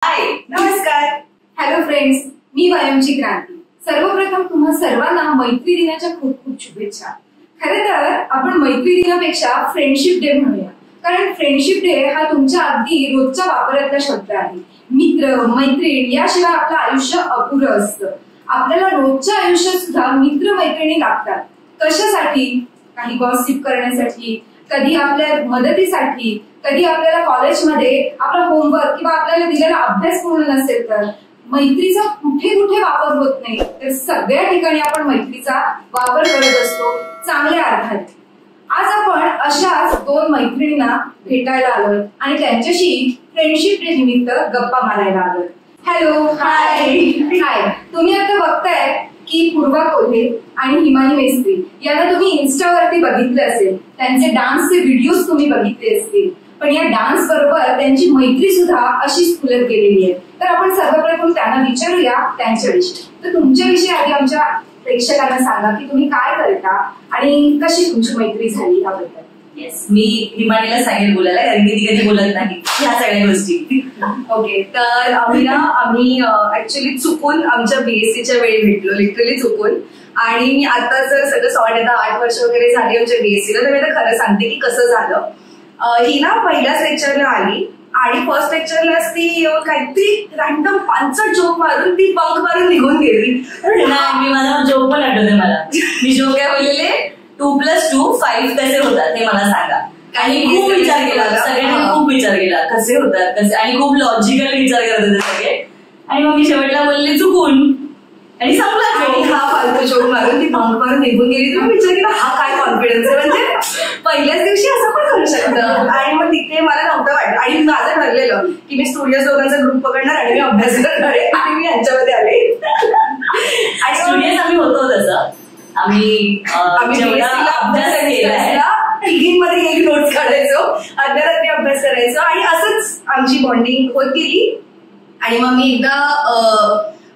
हाय नमस्कार. Hello friends, मी वयमची क्रांती. सर्वप्रथम तुम्हा सर्वांना मैत्री दिनाच्या खूप खूप शुभेच्छा. खरं तर आपण मैत्री दिनापेक्षा फ्रेंडशिप डे म्हणूया, कारण फ्रेंडशिप डे हा तुमच्या अगदी रोजच्या वापरातला शब्द आहे. मित्र मैत्रीण याशिवाय आपलं आयुष्य अपुरं असतं. आपल्याला रोजच्या आयुष्यात सुद्धा मित्र मैत्रिणी लागतात. कशासाठी? काही गॉसिप करण्यासाठी, कधी आपल्या मदतीसाठी, कधी आपल्याला कॉलेजमध्ये आपला होमवर्क किंवा आपल्याला दिलेला अभ्यास पूर्ण नसेल तर. मैत्रीचा कुठे कुठे वापर होत नाही, तर सगळ्या ठिकाणी आपण मैत्रीचा वापर करत असतो, चांगल्या अर्थाने. आज आपण अशाच दोन मैत्रिणींना भेटायला आलोय आणि त्यांच्याशी फ्रेंडशिप डे निमित्त गप्पा मारायला आलोय. हॅलो. हाय. हाय. तुम्ही आता बघताय की पूर्वा कोल्हे आणि हिमानी मेस्त्री यांना तुम्ही इन्स्टावरती बघितले असेल. त्यांचे डान्सचे व्हिडिओज तुम्ही बघितले असतील. पण या डान्स बरोबर त्यांची मैत्री सुद्धा अशीच फुलत गेलेली आहे. तर आपण सर्वप्रथम त्यांना विचारूया त्यांच्याविषयी. तर तुमच्याविषयी आधी आमच्या प्रेक्षकांना सांगा की तुम्ही काय करता आणि कशी तुमची मैत्री झाली याबद्दल. येस, मी हिमानीला सांगेल बोलायला, कारण की ती कधी बोलत नाही ह्या सगळ्या गोष्टी. ओके, तर आम्ही ऍक्च्युली चुकून आमच्या बीएससीच्या वेळी भेटलो, लिटरली चुकून. आणि मी आता जर सगळं सॉर्ट आता 8 वर्ष वगैरे झाली आमच्या बीएससीला, तर मी आता खरं सांगते की कसं झालं. ही ना पहिल्याच लेक्चरला आली आणि फर्स्ट लेक्चरलाच ती काहीतरी रॅन्डम 5 जोक मारून ती बंक मारून निघून गेली. मी माझा जोक पण आठवते मला. मी जोक काय बोललेले 2+2 5 कसे होतात ते मला सांगा. आणि खूप विचार केला, सगळ्यांनी खूप विचार केला कसे होतात कसे, आणि खूप लॉजिकल विचार करत होते सगळे. आणि मग मी शेवटला बोलले चुकून, आणि संपला. हा फालतू जोक मारून ती बंक मारून निघून गेली. तर विचार केला हा काय कॉन्फिडन्स आहे, म्हणजे पहिल्याच दिवशी असं पण करू शकतं. आणि मग तिथे मला नव्हतं वाटलं, आणि माझं ठरलेलं की मी स्टुडिओ लोकांचा ग्रुप पकडणार आणि मी अभ्यास करणार आहे, आणि मी यांच्यामध्ये आले. आणि स्टुडिओ आम्ही होतो तसं, आम्ही अभ्यास केला, मध्ये एक नोट्स काढायचो, अर्ध्या अभ्यास करायचो, आणि असंच आमची बॉन्डिंग होत गेली. आणि मग मी एकदा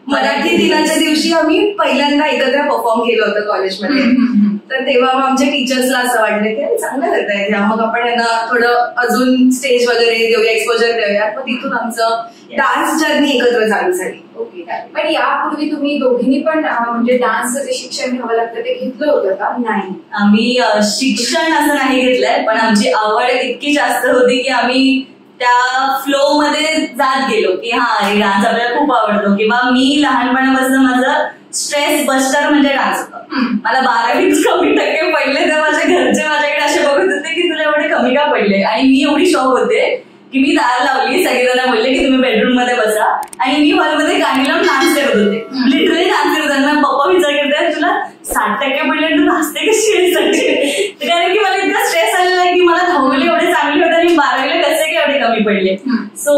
मराठी दिनाच्या दिवशी आम्ही पहिल्यांदा एकत्र परफॉर्म केलं होतं कॉलेजमध्ये. तर तेव्हा मग आमच्या टीचर्सला असं वाटलं की चांगलं करताय, मग आपण यांना थोडं अजून स्टेज वगैरे देऊया, एक्सपोजर देऊया. मग तिथून आमचं डान्स जर्नी एकत्र चालू झाली. ओके. पण यापूर्वी तुम्ही दोघींनी पण म्हणजे डान्सचं जे शिक्षण घ्यावं लागतं ते घेतलं होतं का? नाही, आम्ही शिक्षण असं नाही घेतलंय, पण आमची आवड इतकी जास्त होती की आम्ही त्या फ्लो मध्ये जात गेलो की हा हे डान्स आपल्याला खूप आवडतो. किंवा मी लहानपणापासून माझं स्ट्रेस बस्टर म्हणजे डान्स होतं. मला 12वीत कमी टक्के पडले, तर माझ्या घरचे माझ्याकडे असे बघत होते की तुला एवढे कमी का पडले. आणि मी एवढी शॉक होते की मी दार लावली, सगळेजण बोलले की तुम्ही बेडरूम मध्ये बसा, आणि मी हॉलमध्ये गाणी लावून डान्स करत होते, लिटरली डान्स करत होते. पप्पा विचार करतात तुला 60% पडले, तू नाचते कशी आहे. कारण की मला इतका स्ट्रेस आलेला आहे की मला 10वीला एवढे चांगले होते आणि 12वीला कसे काय एवढे कमी पडले. सो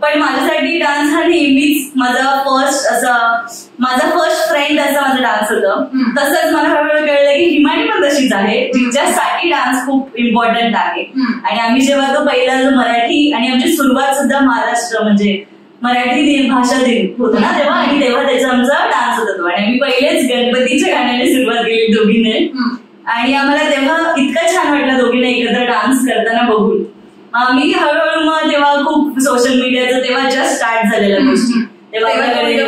पण माझ्यासाठी डान्स हा नेहमीच माझा फर्स्ट फ्रेंड असं माझं डान्स होतं. तसंच मला हळूहळू कळलं की हिमानी पण तशीच आहे, जिच्यासाठी डान्स खूप इम्पॉर्टंट आहे. आणि आम्ही जेव्हा तो पहिला मराठी, आणि आमची सुरुवात सुद्धा महाराष्ट्र म्हणजे मराठी भाषा दिन होतं ना तेव्हा, आणि तेव्हा त्याचा आमचा डान्स होता तो. आणि आम्ही पहिलेच गणपतीच्या गाण्याने सुरुवात केली दोघीने, आणि आम्हाला तेव्हा इतकं छान वाटलं दोघीने एकत्र डान्स करताना बघून. आम्ही हळूहळू मग तेव्हा खूप सोशल मीडियाचं तेव्हा जस्ट स्टार्ट झालेल्या गोष्टी, तेव्हा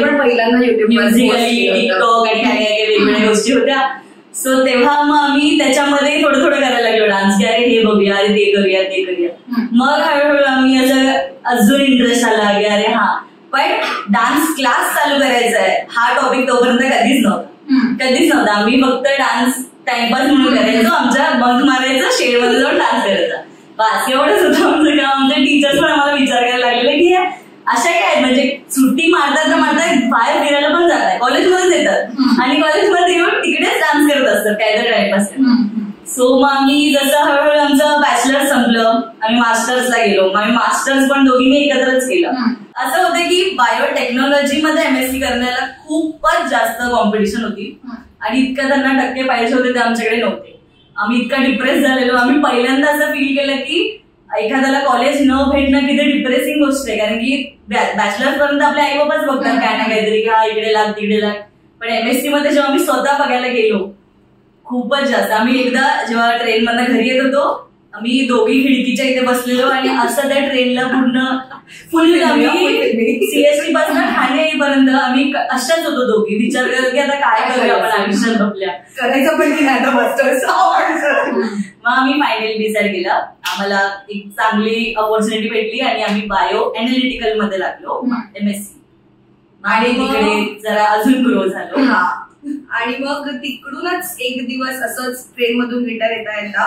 पण पहिल्यांदा युट्यूब म्युझिकली टिकटॉक आणि काय काय वेगवेगळ्या गोष्टी होत्या. सो तेव्हा मग आम्ही त्याच्यामध्ये थोडं थोडं करायला लागलो डान्स, की अरे हे बघूया, अरे ते करूया ते करूया. मग हळूहळू आम्ही असं अजून इंटरेस्ट आला की अरे हा, पण डान्स क्लास चालू करायचा आहे हा टॉपिक तोपर्यंत कधीच नव्हता. आम्ही फक्त डान्स टाइमपास म्हणून करायचो, आमच्या बंक मारायचं, शेडमध्ये जाऊन डान्स करायचा, बस एवढंच होतं आमचं काम. आमचे टीचर्स पण आम्हाला विचार करायला लागले की अशा काय, म्हणजे सुट्टी मारतात बाहेर फिरायला पण जातात, कॉलेजमध्येच येतात आणि कॉलेजमध्ये येऊन तिकडेच डान्स करत असतात काय तर टाइमपास. सो मग आम्ही जसं हळूहळू आमचं बॅचलर संपलं, आम्ही मास्टर्सला गेलो. मग आम्ही मास्टर्स पण दोघींनी एकत्रच केलं. असं होतं की बायोटेक्नॉलॉजीमध्ये MSc करण्याला खूपच जास्त कॉम्पिटिशन होती, आणि इतकं त्यांना टक्के पाहिजे होते ते आमच्याकडे नव्हते. आम्ही इतका डिप्रेस झालेलो. आम्ही पहिल्यांदा असं फील केलं की एखाद्याला कॉलेज न भेटणं किती डिप्रेसिंग गोष्ट आहे, कारण की बॅचलर पर्यंत आपले आई बाबाच बघतात काय ना काहीतरी की हा इकडे लाग तिकडे लाग. पण MSc मध्ये जेव्हा आम्ही स्वतः बघायला गेलो खूपच जास्त. आम्ही एकदा जेव्हा ट्रेन मधनं घरी येत होतो, आम्ही दोघी खिडकीच्या इथे बसलेलो आणि असं त्या ट्रेनला पूर्ण फुल आम्ही सीएसटी पासून ठाणे येईपर्यंत आम्ही अशाच होतो दोघी, विचार करत की आता काय करूया आपण आयुष्यात आपल्या, करायचं पण की नाही मास्टर्स. मग आम्ही फायनली डिसाईड केलं, आम्हाला एक चांगली अपॉर्च्युनिटी भेटली आणि आम्ही बायो अॅनालिटिकल मध्ये लागलो MSc आणि तिकडे जरा अजून ग्रो झालो. आणि मग तिकडूनच एक दिवस असंच ट्रेन मधून रिटर्न येता येता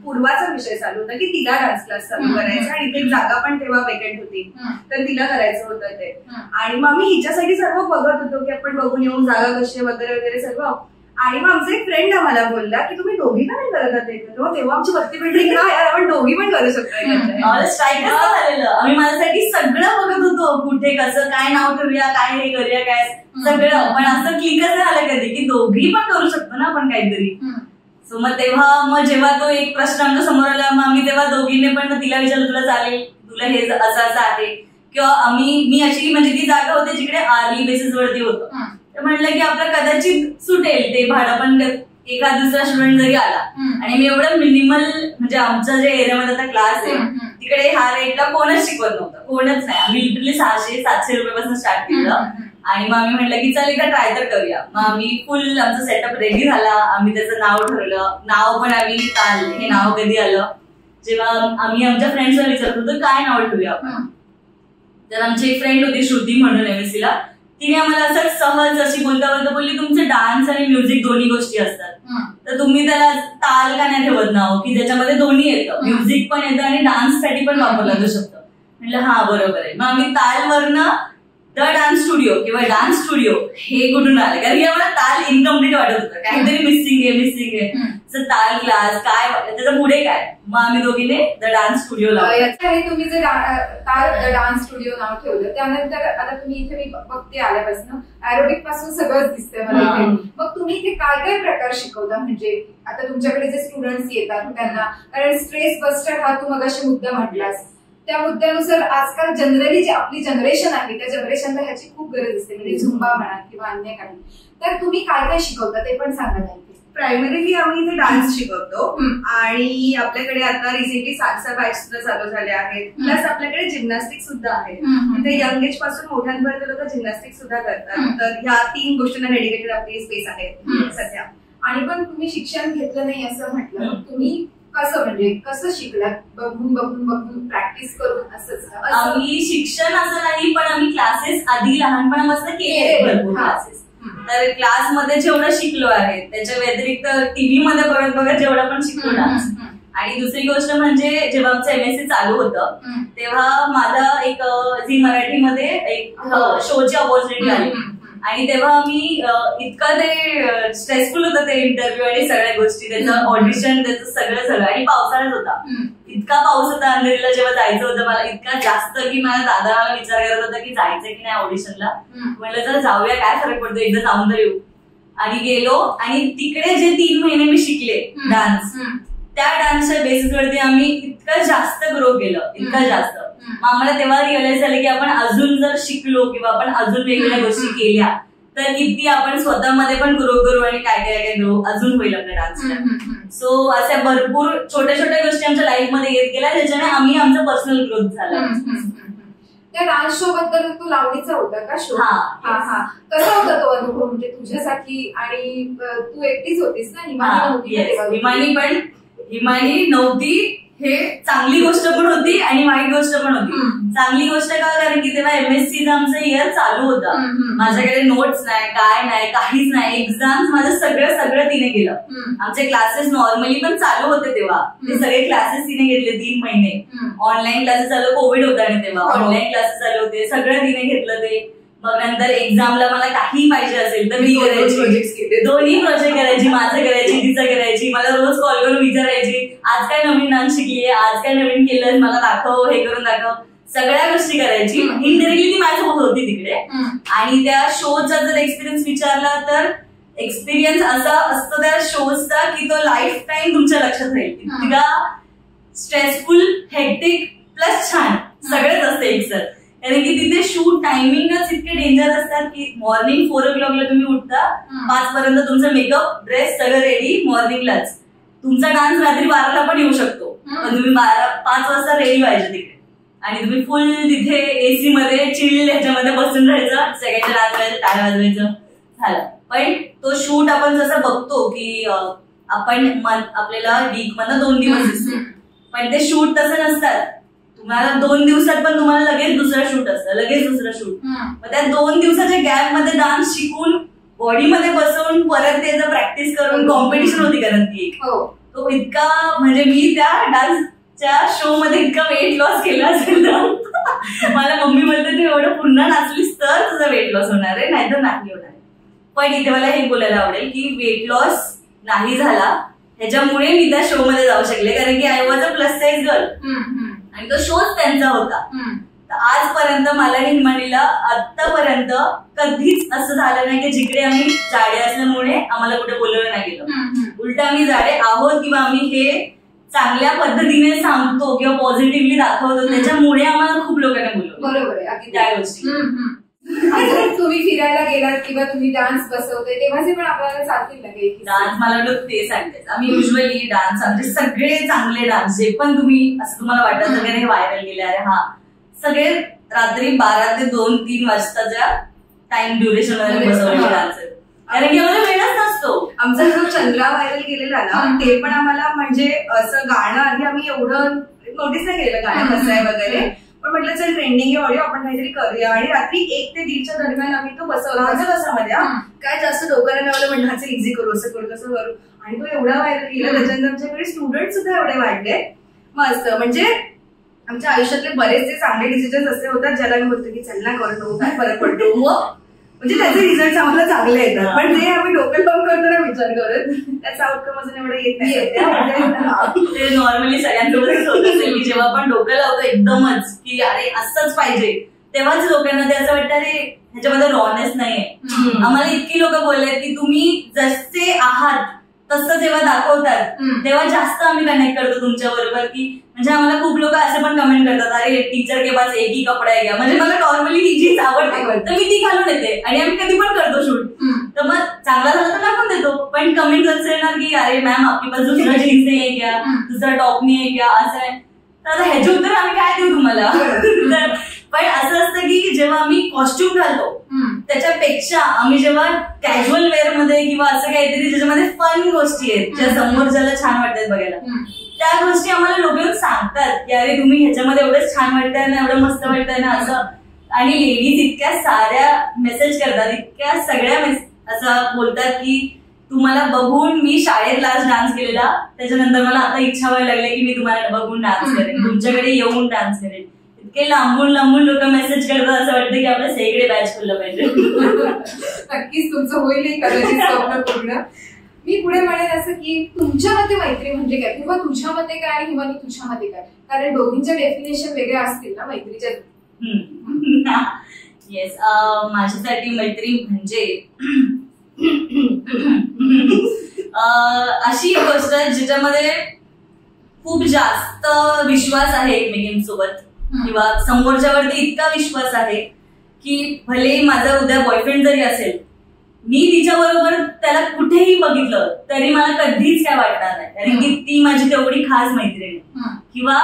पूर्वाचा विषय चालू होता की तिला डान्स क्लास चालू करायचा आणि इथे जागा पण तेव्हा वेकेंट होती, तर तिला करायचं होतं ते. आणि मग आम्ही हिच्यासाठी सर्व बघत होतो की आपण बघून येऊन जागा कशी वगैरे वगैरे सर्व. आणि मग आमचा एक फ्रेंड आम्हाला बोलला की तुम्ही दोघी का नाही करत आहात, तेव्हा आमची वरती बिल्डिंग ना यार आपण दोघी पण करू शकतो. स्ट्राईक झालेलं, आम्ही माझ्यासाठी सगळं बघत होतो, कुठे कसं काय नाव ठेवूया, काय हे करूया काय सगळं, पण असं क्लिकच नाही आलं कधी की दोघी पण करू शकतो ना आपण काहीतरी. सो मग तेव्हा जेव्हा तो एक प्रश्न आमच्या समोर आला, मग आम्ही तेव्हा दोघींनी पण तिला विचारलं तुला चालेल, तुला हे असं असं आहे किंवा मी अशी म्हणजे ती जागा होती जिकडे आर्ली बेसिस वरती होतं, तर म्हटलं की आपलं कदाचित सुटेल ते भाडं, पण एखाद दुसरा स्टुडंट जरी आला. आणि मी एवढं मिनिमल म्हणजे आमच्या जे एरियामध्ये आता क्लास आहे तिकडे ह्या रेटला कोणच शिकवत नव्हतं, कोणच नाही. आम्ही लिटरली 600-700 रुपयापासून स्टार्ट केलं आणि मग आम्ही म्हटलं की चल एकदा ट्राय तर करूया. मग आम्ही फुल आमचा सेटअप रेडी झाला, आम्ही त्याचं नाव ठरवलं, नाव पण आम्ही काल हे नाव कधी आलं जेव्हा आम्ही आमच्या फ्रेंड्सला विचारत होतो काय नाव ठेवूया आपण, तर आमची एक फ्रेंड होती श्रुती म्हणून MSc ला, तिने आम्हाला असं सहज अशी बोलता बोलता बोलली तुमचं डान्स आणि म्युझिक दोन्ही गोष्टी असतात, तर तुम्ही त्याला ताल का नाही ठेवत नाव की ज्याच्यामध्ये दोन्ही येतं, म्युझिक पण येतं आणि डान्ससाठी पण वापरला जाऊ शकतो. म्हटलं हा बरोबर आहे. मग आम्ही तालवरनं द डान्स स्टुडिओ किंवा डान्स स्टुडिओ हे कुठून आलं, कारण की आम्हाला ताल इनकम्प्लीट वाटत होतं, काहीतरी मिसिंग आहे. ताल क्लास काय त्याचं पुढे काय, मग आम्ही दोघीने द डान्स स्टुडिओ लावला. तुम्ही जे ताल डान्स स्टुडिओ नाव ठेवलं त्यानंतर आता तुम्ही इथे मी बघते आल्यापासून एरोबिक पासून सगळंच दिसतंय मला इथे. मग तुम्ही इथे काय काय प्रकार शिकवता, म्हणजे आता तुमच्याकडे जे स्टुडंट्स येतात त्यांना, कारण स्ट्रेस बस्टर हा तू मगाशी मुद्दा म्हटलास, त्या मुद्द्यानुसार आजकाल जनरली जी आपली जनरेशन आहे त्या जनरेशनला ह्याची खूप गरज असते, म्हणजे झुंबा म्हणा किंवा अन्य काही. तर तुम्ही काय काय शिकवता ते पण सांगा नाही. प्रायमरीली आम्ही इथे डान्स शिकवतो आणि आपल्याकडे आता रिसेंटली सालसा बॅच सुद्धा चालू झाले आहेत, प्लस आपल्याकडे जिम्नॅस्टिक सुद्धा आहे. तिथे यंग एज पासून मोठ्यांपर्यंत लोक जिम्नॅस्टिक सुद्धा करतात, तर ह्या 3 गोष्टींना डेडिकेटेड आपली स्पेस आहे सध्या. आणि पण तुम्ही शिक्षण घेतलं नाही असं म्हटलं, तुम्ही कसं म्हणजे कसं शिकलात, बघून बघून बघून प्रॅक्टिस करून असंच? आम्ही शिक्षण असं नाही, पण आम्ही क्लासेस आधी लहानपणापासून केले भरपूर क्लासेस. तर क्लासमध्ये जेवढं शिकलो आहे त्याच्या व्यतिरिक्त टीव्ही मध्ये बघत बघत जेवढं पण शिकलो डान्स. आणि दुसरी गोष्ट म्हणजे जेव्हा आमचं MSc चालू होतं तेव्हा मला एक झी मराठीमध्ये एक शोची अपॉर्च्युनिटी आली आणि तेव्हा मी इतकं ते स्ट्रेसफुल होतं ते इंटरव्ह्यू आणि सगळ्या गोष्टी, त्याचं ऑडिशन त्याचं सगळं आणि पावसाळ्यात होता, इतका पाऊस होता अंधेरीला जेव्हा जायचं होतं मला इतका जास्त की माझ्या दादाला विचार करत होता की जायचं की नाही ऑडिशनला. म्हटलं तर जाऊया काय फरक पडतो, एकदा जाऊन तर येऊ. आणि गेलो आणि तिकडे जे 3 महिने मी शिकले डान्स, त्या डान्सच्या बेसिसवरती आम्ही इतकं जास्त ग्रो केलं, इतकं जास्त. मग आम्हाला तेव्हा रिअलाइज झालं की आपण अजून जर शिकलो किंवा आपण अजून वेगवेगळ्या गोष्टी केल्या तर किती आपण स्वतःमध्ये पण ग्रो करू आणि काय काय काय ग्रो अजून होईल आपल्या डान्सला. सो अशा भरपूर छोट्या छोट्या गोष्टी आमच्या लाईफ मध्ये येत गेल्या ज्याच्याने आम्ही आमचा पर्सनल ग्रोथ झाला. त्या डान्स शो बद्दल तू लावणीचा होता का शो? कसा होता तो अनुभव म्हणजे तुझ्यासाठी? आणि तू एकटीच होतीस ना, हिमानी नव्हती. हे चांगली गोष्ट पण होती आणि वाईट गोष्ट पण होती. चांगली गोष्ट का, कारण की तेव्हा MSc आमचं इयर चालू होतं, माझ्याकडे नोट्स नाही काय नाही काहीच नाही, एक्झाम्स माझं सगळं तिने केलं. आमचे क्लासेस नॉर्मली पण चालू होते तेव्हा, ते सगळे क्लासेस तिने घेतले 3 महिने. ऑनलाईन क्लासेस चालू, कोविड होता आणि तेव्हा ऑनलाईन क्लासेस चालू होते, सगळं तिने घेतलं ते. मग नंतर एक्झामला मला काही पाहिजे असेल तर मी करायची, दोन्ही प्रोजेक्ट करायची, माझं करायची तिचं करायची. मला रोज कॉल करून विचारायची आज काय नवीन डान्स शिकलीये, आज काय नवीन केलंय, मला दाखव, हे करून दाखव, सगळ्या गोष्टी करायची. इनडिरेक्टली ती माझ्यासोबत होती तिकडे. आणि त्या शोचा जर एक्सपिरियन्स विचारला तर एक्सपिरियन्स असा असतो त्या शोचा की तो लाईफ टाइम तुमच्या लक्षात राहील. तिला स्ट्रेसफुल, हेक्टिक प्लस छान सगळेच असते एकसर, कारण की तिथे शूट टायमिंगच इतके डेंजर असतात की मॉर्निंग 4 o'clockला तुम्ही उठता, 5 पर्यंत तुमचं मेकअप ड्रेस सगळं रेडी मॉर्निंगलाच. तुमचा डान्स रात्री 12ला पण येऊ शकतो, पण तुम्ही 5 वाजता रेडी व्हायचे तिकडे आणि तुम्ही फुल तिथे एसी मध्ये चिल ह्याच्यामध्ये बसून राहायचं, सगळ्यांच्या डान्स करायचं, टाळ्या वाजवायचं, झालं. पण तो शूट आपण जसं बघतो की आपण आपल्याला वीक मधनं 2 दिवस दिसतो, पण ते शूट तसं नसतात. तुम्हाला 2 दिवसात पण तुम्हाला लगेच दुसरं शूट असतं, लगेच दुसरं शूट. मग त्या 2 दिवसाच्या गॅप मध्ये डान्स शिकून बॉडीमध्ये बसवून परत त्याचं प्रॅक्टिस करून कॉम्पिटिशन होती कारण ती एक. तो इतका म्हणजे मी त्या डान्सच्या शो मध्ये इतका वेट लॉस केला असेल ना, मला मम्मी म्हणते तू एवढं पुन्हा नाचलीस तर तुझा वेट लॉस होणार आहे, नाहीतर नाही होणार. पण इथे मला हे बोलायला आवडेल की वेट लॉस नाही झाला ह्याच्यामुळे मी त्या शो मध्ये जाऊ शकले, कारण की I was a plus size girl आणि तो शोच त्यांचा होता. आजपर्यंत मला हिमानीला आतापर्यंत कधीच असं झालं नाही की जिकडे आम्ही जाडे असल्यामुळे आम्हाला कुठे बोलवलं नाही गेलं. उलट आम्ही जाडे आहोत किंवा आम्ही हे चांगल्या पद्धतीने सांगतो किंवा पॉझिटिव्हली दाखवतो त्याच्यामुळे आम्हाला खूप लोकांना बोलवलं. बरोबर आहे, अगदी त्या गोष्टी. तुम्ही फिरायला गेलात किंवा तुम्ही डान्स बसवते तेव्हाचे पण आपल्याला चालतील ना काही डान्स? मला वाटतं ते सांगतेच आम्ही युजली डान्स आमचे सगळे चांगले डान्स जे पण तुम्ही असं तुम्हाला वाटत वगैरे हे व्हायरल गेले अरे हा सगळे रात्री 12 ते 2-3 वाजताच्या टाइम ड्युरेशन मध्ये बसवलेले डान्स आहेत, कारण की आम्हाला वेळच नसतो. आमचा जो चंद्रा व्हायरल केलेला ना ते पण आम्हाला म्हणजे असं गाणं आधी आम्ही एवढं नोटीस नाही केलेलं गाणं कसं आहे वगैरे, पण म्हटलं चल ट्रेंडिंग ऑडिओ आपण काहीतरी करूया आणि रात्री 1 ते 1:30च्या दरम्यान आम्ही तो बसवला. माझं कसं मध्ये काय जास्त डोक्याला लावलं म्हणलं हा इझी करू असं करू तसं करू आणि तो एवढा व्हायरल केला. त्याच्यानंतर आमच्याकडे स्टुडंट सुद्धा एवढे वाढले मस्त. म्हणजे आमच्या आयुष्यातले बरेचसे चांगले डिसिजन असे होतात ज्याला मी बोलतो की चल ना करतो काय फरक पडतो म्हणजे त्याचे रिझल्ट आम्हाला चांगले येतात, पण ते आम्ही डोक्यात लावून करताना विचार करत त्याचा आउटकम अजून एवढं येत नाही. ते नॉर्मली सगळ्यांसोबतच होत असेल की जेव्हा आपण डोकं लावतो एकदमच की अरे असंच पाहिजे तेव्हाच लोकांना ते असं वाटतं अरे ह्याच्यामध्ये रॉनेस नाहीये. आम्हाला इतकी लोक बोलले की तुम्ही जसे आहात तसं जेव्हा दाखवतात तेव्हा जास्त आम्ही कनेक्ट करतो तुमच्या बरोबर. की म्हणजे आम्हाला खूप लोक असे पण कमेंट करतात अरे टीचर के पास एक ही कपडा आहे. म्हणजे मला नॉर्मली ही जीन्स आवडते तर मी ती घालून येते आणि आम्ही कधी पण करतो शूट, तर मग चांगला झाला तर टाकून देतो. पण कमेंट असं येणार की अरे मॅम आपली पास दुसरा जीन्स नाही आहे क्या, दुसरा टॉप नाही आहे क्या, असं आहे. तर आता ह्याचे उत्तर आम्ही काय देऊ तुम्हाला. पण असं असतं की जेव्हा आम्ही कॉस्ट्युम घालतो त्याच्यापेक्षा आम्ही जेव्हा कॅज्युअल वेअर मध्ये किंवा असं काहीतरी ज्याच्यामध्ये फन गोष्टी आहेत ज्या समोरच्याला छान वाटतात बघायला, त्या गोष्टी आम्हाला लोक येऊन सांगतात की अरे तुम्ही ह्याच्यामध्ये एवढंच छान वाटतंय ना, एवढं मस्त वाटतंय ना असं. आणि लेडीज इतक्या साऱ्या मेसेज करतात, इतक्या सगळ्या असं बोलतात की तुम्हाला बघून मी शाळेत लास्ट डान्स केलेला त्याच्यानंतर मला आता इच्छा व्हायला लागली की मी तुम्हाला बघून डान्स करेन, तुमच्याकडे येऊन डान्स करेन. इतके लांबून लांबून लोक मेसेज करतात असं वाटतं की आपल्या सगळीकडे बॅच खोललं पाहिजे. नक्कीच तुमचं होईल कदाचित स्वप्न पूर्ण. मी पुढे म्हणेन असं की तुमच्या मते मैत्री म्हणजे काय, किंवा तुझ्या मते काय आणि हिमानी तुझ्या मते काय, कारण दोघींच्या डेफिनेशन वेगळ्या असतील ना मैत्रीच्या. येस, माझ्यासाठी मैत्री म्हणजे अशी गोष्ट ज्याच्यामध्ये खूप जास्त विश्वास आहे एकमेकींसोबत किंवा समोरच्यावरती इतका विश्वास आहे की भले माझा उद्या बॉयफ्रेंड जरी असेल मी तिच्या बरोबर त्याला कुठेही बघितलं तरी मला कधीच काय वाटणार नाही, कारण की ती माझी तेवढी खास मैत्रीण आहे. किंवा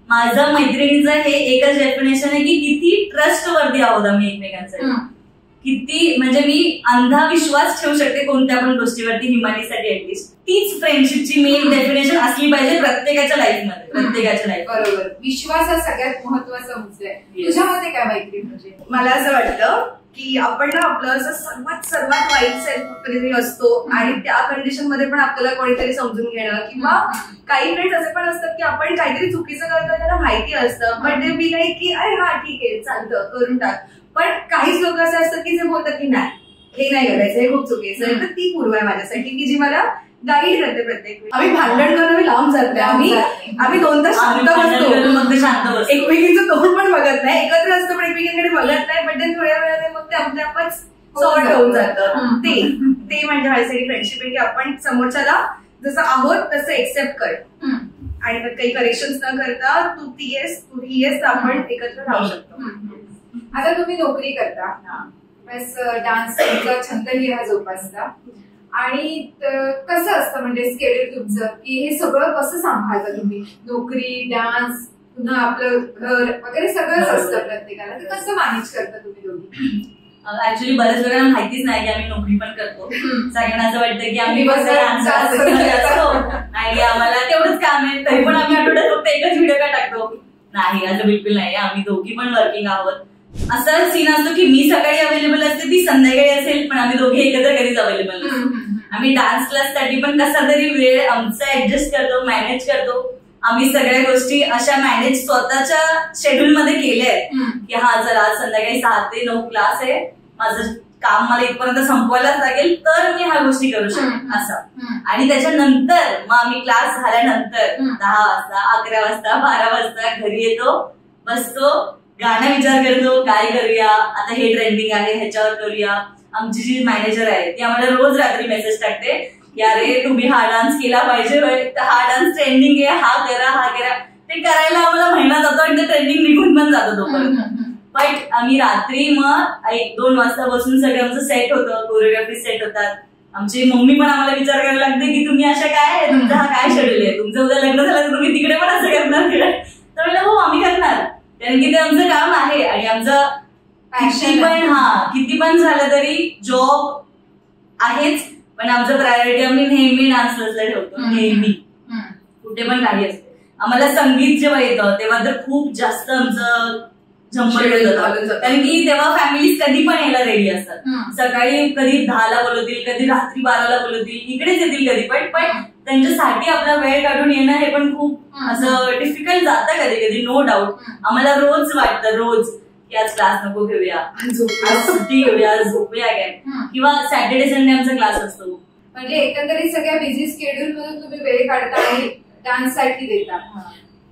माझं मैत्रिणीचं हे एकच डेफिनेशन आहे की किती ट्रस्ट वरती आहोत आम्ही एकमेकांसाठी, किती म्हणजे मी अंधा विश्वास ठेवू शकते कोणत्या पण गोष्टीवरती. हिमानीसाठी ऍटलिस्ट तीच फ्रेंडशिपची मेन डेफिनेशन असली पाहिजे प्रत्येकाच्या लाईफमध्ये, प्रत्येकाच्या लाईफ. बरोबर, विश्वास हा सगळ्यात महत्वाचा मुद्दा आहे. तुझ्यामध्ये काय मैत्री म्हणजे? मला असं वाटतं की आपण ना आपलं असं सर्वात वाईट सेल्फ कधीतरी असतो आणि त्या कंडिशन मध्ये पण आपल्याला कोणीतरी समजून घेणं, किंवा काही फ्रेंड्स असे पण असतात की आपण काहीतरी चुकीचं करतो त्यांना माहिती असतं पण ते बी नाही की अरे हा ठीक आहे चालतं करून टाक. पण काहीच लोक असे असतात की जे बोलतात की नाही हे नाही करायचं, हे खूप चुकीचं आहे. तर ती पूर्व आहे माझ्यासाठी की जी मला गाईड करते प्रत्येक वेळी. आम्ही भांडण करून आम्ही लांब जात नाही, आम्ही 2 तास शांत बसतो, एकमेकींचं तोंड पण बघत नाही, एकत्र असतो पण एकमेकींकडे बघत नाही, पण ते थोड्या वेळाने मग ते आपल्या आपणच सॉर्ट होऊन जातं. ते म्हणजे माझ्यासाठी फ्रेंडशिप आहे की आपण समोरच्याला जसं आहोत तसं एक्सेप्ट कर आणि त्यात काही करेक्शन न करता तू ती येस तू ही येस आपण एकत्र राहू शकतो. आता तुम्ही नोकरी करता, बस डान्स तुमचा छंदही हा जोपासता, आणि कसं असतं म्हणजे स्केड्यूल तुमचं, की हे सगळं कसं सांभाळता तुम्ही? नोकरी, डान्स, पुन्हा आपलं घर वगैरे सगळंच असतं प्रत्येकाला, ते कसं मॅनेज करता तुम्ही दोघी? ऍक्च्युली बऱ्याच लोकांना माहितीच नाही की आम्ही नोकरी पण करतो. सगळ्यांना असं वाटतं की आम्ही आणि आम्हाला तेवढंच काम आहे, तरी पण आम्ही आठवड्यात फक्त एकच व्हिडिओ का टाकतो. नाही, असं बिलकुल नाही. आम्ही दोघी पण वर्किंग आहोत. असा सीन असतो की मी सकाळी अवेलेबल असते, ती संध्याकाळी असेल, पण आम्ही दोघे एकत्र कधीच अवेलेबल नसतो. आम्ही डान्स क्लाससाठी पण कसा तरी वेळ आमचा ऍडजस्ट करतो, मॅनेज करतो. आम्ही सगळ्या गोष्टी अशा मॅनेज स्वतःच्या शेड्यूल मध्ये केल्या आहेत की हा चला आज संध्याकाळी 6 ते 9 क्लास आहे, माझं काम मला इथपर्यंत संपवायलाच लागेल, तर मी ह्या गोष्टी करू शकतो असं. आणि त्याच्यानंतर मग आम्ही क्लास झाल्यानंतर 10 वाजता, 11 वाजता, 12 वाजता घरी येतो, बसतो, गाणं विचार करतो, काय करूया आता, हे ट्रेंडिंग आहे ह्याच्यावर करूया. आमची जी मॅनेजर आहे ती आम्हाला रोज रात्री मेसेज टाकते की अरे तुम्ही हा डान्स केला पाहिजे, हा डान्स ट्रेंडिंग आहे, हा करा, हा करा. ते करायला आम्हाला महिना जातो आणि ते ट्रेंडिंग निघून पण जातो तोपर्यंत. बट आम्ही रात्री मग 1-2 वाजता बसून सगळं आमचं सेट होतं, कोरिओग्राफी सेट होतात. आमची मम्मी पण आम्हाला विचार करायला लागते की तुम्ही अशा काय, तुमचा हा काय शेड्यूल आहे, तुमचं उद्या लग्न झालं तर तुम्ही तिकडे पण असं करणार. तर म्हणलं हो आम्ही करणार, कारण की ते आमचं काम आहे आणि आमचं किती पण झालं तरी जॉब आहेच, पण आमचं प्रायोरिटी आम्ही नेहमी डान्स क्लासला ठेवतो. नेहमी कुठे पण काही असते. आम्हाला संगीत जेव्हा येतं तेव्हा तर खूप जास्त आमचं झंपट होतं, कारण की तेव्हा फॅमिलीज कधी पण यायला रेडी असतात. सकाळी कधी 10ला बोलवतील, कधी रात्री 12ला बोलवतील, इकडेच येतील कधी पण त्यांच्यासाठी आपला वेळ काढून येणं हे पण खूप असं डिफिकल्ट जातं कधी कधी, नो डाऊट. आम्हाला रोज वाटतं रोज की आज क्लास नको घेऊया, आज सुट्टी घेऊया, झोपूया काय, किंवा सॅटर्डे संडे आमचा क्लास असतो. म्हणजे एकंदरीत सगळ्या बिझी स्केड्यूल मधून तुम्ही वेळ काढता आणि डान्स साठी देता.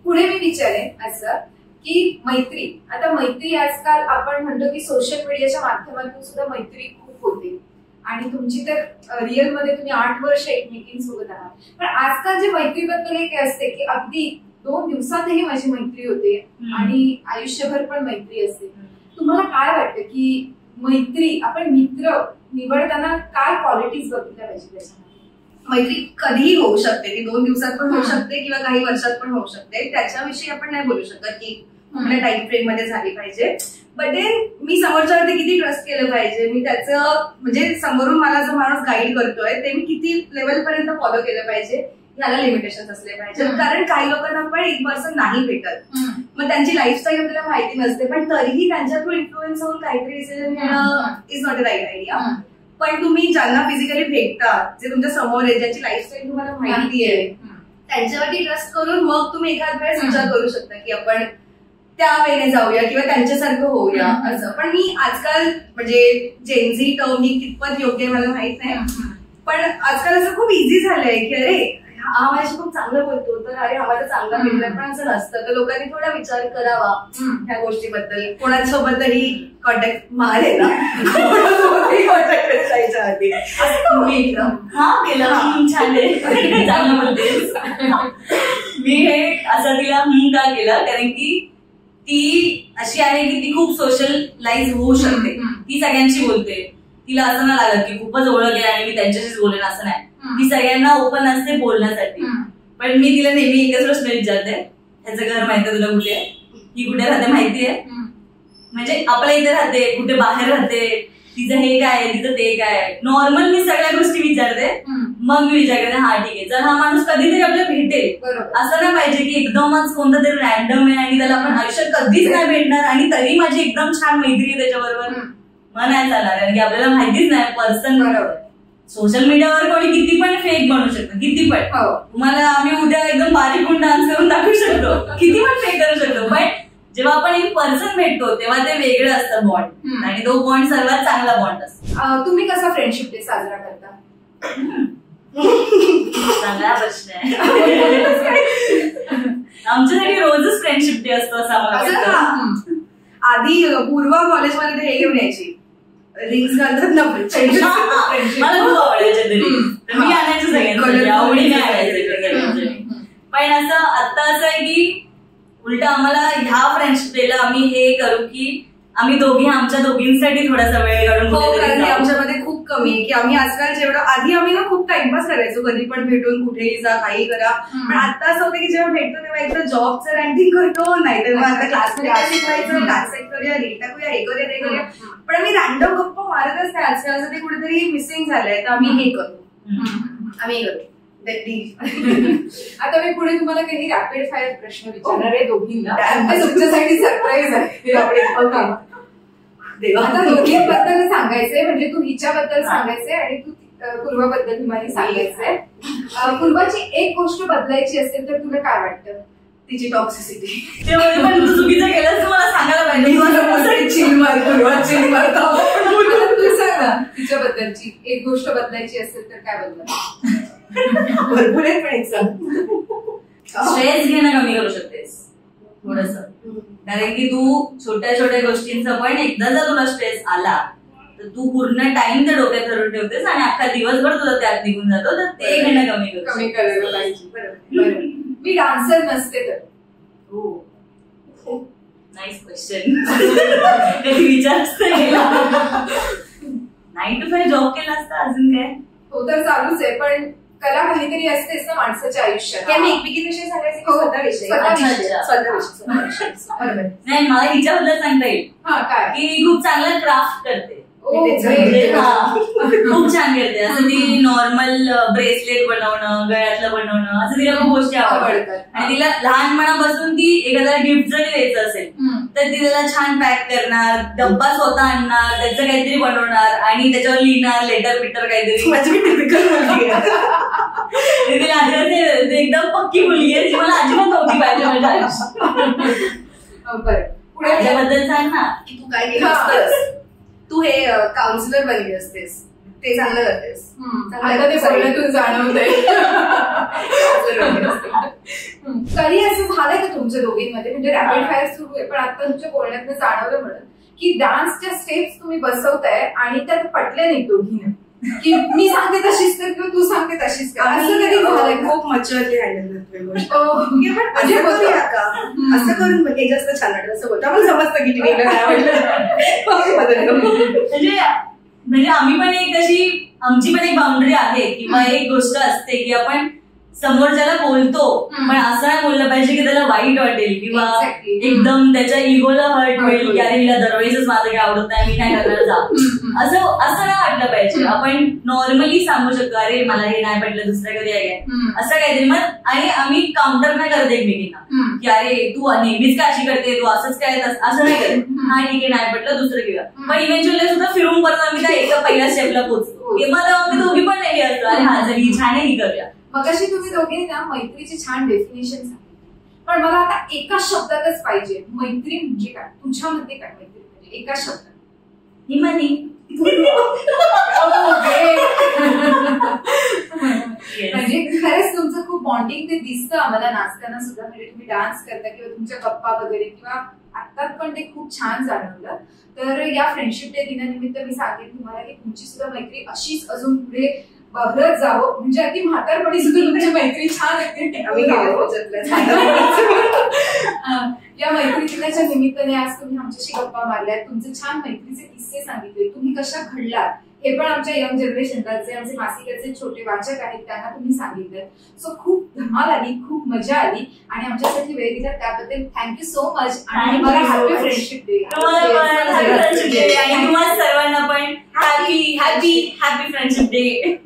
पुढे मी विचारेन असं की मैत्री, आता मैत्री आजकाल आपण म्हणतो की सोशल मीडियाच्या माध्यमातून सुद्धा मैत्री खूप होते आणि तुमची तर रिअल मध्ये तुम्ही 8 वर्ष एकमेकींसोबत आहात. पण आजकाल जे मैत्रीबद्दल एक असते की अगदी 2 दिवसातही माझी मैत्री होते आणि आयुष्यभर पण मैत्री असते. तुम्हाला काय वाटतं की मैत्री, आपण मित्र निवडताना काय क्वालिटीज बघितल्या पाहिजे त्याच्यामध्ये? मैत्री कधीही होऊ शकते, ती 2 दिवसात पण होऊ शकते किंवा काही वर्षात पण होऊ शकते. त्याच्याविषयी आपण नाही बोलू शकत की कुठल्या टाइम फ्रेम मध्ये झाली पाहिजे. बट मी समोरच्यावरती किती ट्रस्ट केलं पाहिजे, मी त्याचं म्हणजे समोरून मला जो माणूस गाईड करतोय ते मी किती लेवल पर्यंत फॉलो केलं पाहिजे, याला लिमिटेशन असले पाहिजे. कारण काही लोकांना पण एक पर्सन नाही भेटत, मग त्यांची लाईफस्टाईल आपल्याला माहिती नसते, पण तरीही त्यांच्या थ्रू इन्फ्लुएन्स होऊन काहीतरी डिसिजन घेणं is not a right idea. पण तुम्ही ज्यांना फिजिकली भेटता, जे तुमच्या समोर आहे, ज्यांची लाईफस्टाईल तुम्हाला माहिती आहे, त्यांच्यावरती ट्रस्ट करून मग तुम्ही एखाद वेळेस विचार करू शकता की आपण त्या वेळेने जाऊया किंवा त्यांच्यासारखं होऊया असं. पण मी आजकाल म्हणजे जेनझी टर्म ही कितपत योग्य आहे मला माहित नाही, पण आजकाल असं खूप इझी झालंय की अरे हा माझ्याशी खूप चांगलं बोलतो तर अरे हा माझा चांगला मित्र आहे, पण असं नसतं. तर लोकांनी थोडा विचार करावा ह्या गोष्टीबद्दल. कोणासोबतही कॉन्टॅक्ट मारायला कॉन्टॅक्ट रचायच्या आधी हा केलं छान आहे, चांगलं बोलतेस. मी हे असं तिला का केलं, कारण की ती अशी आहे की ती खूप सोशलाइज होऊ शकते, ती सगळ्यांशी बोलते. तिला असं नाही लागत की खूपच ओळख आहे आणि मी त्यांच्याशीच बोलेन, असं नाही. ती सगळ्यांना ओपन असते बोलण्यासाठी. पण मी तिला नेहमी एकच प्रश्न विचारते, ह्याचं घर माहितीये तुला कुठे आहे, ही कुठे राहते माहितीये, म्हणजे आपल्या इथे राहते कुठे बाहेर राहते, तिचं हे काय तिचं ते काय, नॉर्मल मी सगळ्या गोष्टी विचारते. मग मी विचार करते हा ठीक आहे, जर हा माणूस कधीतरी आपल्याला भेटेल, असं नाही पाहिजे की एकदमच कोणतं तरी रॅन्डम आहे आणि त्याला आपण आयुष्यात कधीच नाही भेटणार आणि तरी माझी एकदम छान मैत्री आहे त्याच्याबरोबर, मग नाही चालणार. कारण की आपल्याला माहितीच नाही पर्सन. बरोबर, सोशल मीडियावर कोणी किती पण फेक बनवू शकतो, किती पण. तुम्हाला आम्ही उद्या एकदम बारीक होऊन डान्स करून दाखवू शकतो, किती पण फेक करू शकतो. पण जेव्हा आपण एक पर्सन भेटतो तेव्हा ते वेगळं असतं बॉन्ड, आणि तो बॉन्ड सर्वात चांगला बॉन्ड असतो. तुम्ही कसा फ्रेंडशिप डे साजरा करता? चांगला प्रश्न आहे. आमच्यासाठी रोजच फ्रेंडशिप डे असतो असं आम्हाला वाटतं. आधी पूर्व कॉलेजमध्ये हे घेऊन यायची रिंग्स घालतात ना, मला खूप आवडायच्या तरी, मी आणायचं सगळ्यांना आवडीने आणायचं. पण असं आता असं आहे की उलट आम्हाला ह्या फ्रेंडशिप डेला आम्ही हे करू की आम्ही दोघी आमच्या दोघींसाठी थोडासा वेळ काढून आमच्यामध्ये खूप कमी आहे की आम्ही आजकाल जेवढं आधी आम्ही ना खूप टाइमपास करायचो, कधी पण भेटून कुठेही जा काही करा. पण आता असं होतं की जेव्हा भेटतो तेव्हा एकदा जॉबचं रँकिंग करतो, नाही तर मग आता क्लासमध्ये काय शिकवायचं, क्लास सेट करूया, रील टाकूया, हे करूया ते करूया. पण आम्ही रॅन्डम गप्पा मारतच नाही आजकाल, असं ते कुठेतरी मिसिंग झालंय. तर आम्ही हे करतो, आम्ही करू. आता मी पुढे तुम्हाला काही रॅपिड फायर प्रश्न विचारणार आहे दोघींना, तुमच्यासाठी सरप्राईज आहे. आता दोघींबद्दल सांगायचंय, म्हणजे तू हिच्याबद्दल सांगायचंय आणि तू पूर्वाबद्दल हिमानी सांगायचंय. पूर्वाची एक गोष्ट बदलायची असेल तर तुला काय वाटतं? तिची टॉक्सिसिटी. पण तू चुकीचं केलंस तर मला सांगायला पाहिजे. चिल मार पूर्वा, चिल मारता. तू सांग ना तिच्याबद्दलची एक गोष्ट बदलायची असेल तर काय बदला? भरपूर आहे पण एक सांग. स्ट्रेस घेणं कमी करू शकतेस थोडस, कारण की तू छोट्या छोट्या गोष्टींचा पण एकदा जर तुला स्ट्रेस आला तर तू पूर्ण टाइम त्या डोक्यात धरून ठेवतेस आणि अख्खा दिवसभर तुला त्यात निघून जातो. तर ते घेणं कमी करायला पाहिजे. बरोबर. मी डान्सर नसते तर? हो, नाईस क्वेश्चन. कधी विचारच नाही केला. 9 to 5 जॉब केला असता, अजून काय? हो तर चालूच आहे, पण कला काहीतरी असतेच ना माणसाच्या आयुष्यात. आम्ही एकमेकीविषयी सांगायचं, स्वतःविषयी. बरोबर. नाही, मला हिच्याबद्दल सांगता येईल. हा, काय? की खूप चांगलं क्राफ्ट करते, खूप छान करते. असं ती नॉर्मल ब्रेसलेट बनवणं, गळ्यातलं बनवणं, असं तिला खूप गोष्टी आवडतात. आणि तिला लहानपणापासून ती एखाद्याला गिफ्ट जरी द्यायचं असेल तर ती त्याला छान पॅक करणार, डब्बा स्वतः आणणार, त्याचं काहीतरी बनवणार आणि त्याच्यावर लिहिणार लेटर बिटर काहीतरी. माझी टिपिकल मुलगी आहे. तिला आधी एकदम पक्की मुलगी आहे, मला अजिबात नव्हती पाहिजे माझ्या आयुष्यात. बरं, पुढे त्याच्याबद्दल सांग ना की तू काय केलं असतंस. तू हे काउन्सिलर बनली असतेस, ते चांगलं करतेस. आता ते बोलण्यातून जाणवतंय. कधी असं झालंय का तुमच्या दोघींमध्ये, म्हणजे रॅपिड फायर सुरू आहे पण आता तुमच्या बोलण्यातून जाणवलं म्हणून की डान्सच्या स्टेप्स तुम्ही बसवताय आणि त्यात पटल्या नाही दोघींना, की मी सांगते तशीच कर किंवा तू सांगते तशीच कर, असं कधी झालंय? खूप मॅच्युअरली हँडल करतोय गोष्ट. असं करूया का, असं करून बघ, हे जास्त छान वाटलं, असं होतं. मला समजतं की टिकलं काय आवडलं. म्हणजे आम्ही पण एक अशी, आमची पण एक बाउंड्री आहे किंवा एक गोष्ट असते की आपण समोरच्याला बोलतो पण असं नाही बोललं पाहिजे की त्याला वाईट वाटेल किंवा एकदम त्याच्या इगोला हर्ट होईल की अरे हिला दरवेळीच माझं काही आवडत नाही, मी नाही करायला जा, असं नाही वाटलं पाहिजे. आपण नॉर्मली सांगू शकतो अरे मला हे नाही पडलं, दुसरं कधी आहे असं काहीतरी. मग आणि आम्ही काउंटर नाही करत एकमेकींना की अरे तू नेहमीच काय अशी करते, तू असंच काय, असं नाही करत. हा ठीक आहे, नाही पडलं दुसरं किंवा. पण इव्हेंच्युअली सुद्धा फिरून परत आम्ही त्या एका पहिल्या स्टेपला पोहोचतो. मला आम्ही दोघी पण नाही असतो अरे हा जर ही छान आहे ही करूया. मगाशी तुम्ही दोघे ना मैत्रीची छान डेफिनेशन सांगितली, पण मला आता एका शब्दातच पाहिजे, मैत्री म्हणजे काय? तुझ्या मध्ये काय मैत्री म्हणजे एका शब्दात? हिमानी. म्हणजे खरंच तुमचं खूप बॉन्डिंग ते दिसतं आम्हाला नाचताना सुद्धा, म्हणजे तुम्ही डान्स करता किंवा तुमच्या गप्पा वगैरे किंवा आत्ताच पण ते खूप छान जाणवलं. तर या फ्रेंडशिप डे दिनानिमित्त मी सांगेन तुम्हाला की तुमची सुद्धा मैत्री अशीच अजून पुढे बहरत जावं, म्हणजे अगदी म्हातारपणी सुद्धा तुमची मैत्री छान या मैत्री दिनाच्या निमित्ताने आज तुम्ही आमच्याशी गप्पा मारल्यात, तुमचे छान मैत्रीचे किस्से सांगितले, तुम्ही कशा घडलात हे पण आमच्या यंग जनरेशनला जे आमचे मासिकाचे छोटे वाचक आहेत त्यांना तुम्ही सांगितलं. सो खूप धमाल आली, खूप मजा आली आणि आमच्यासाठी वेळ दिला त्याबद्दल थँक्यू सो मच. आणि मला हॅपी फ्रेंडशिप डे. आणि तुम्हाला सर्वांना पण हॅपी फ्रेंडशिप डे.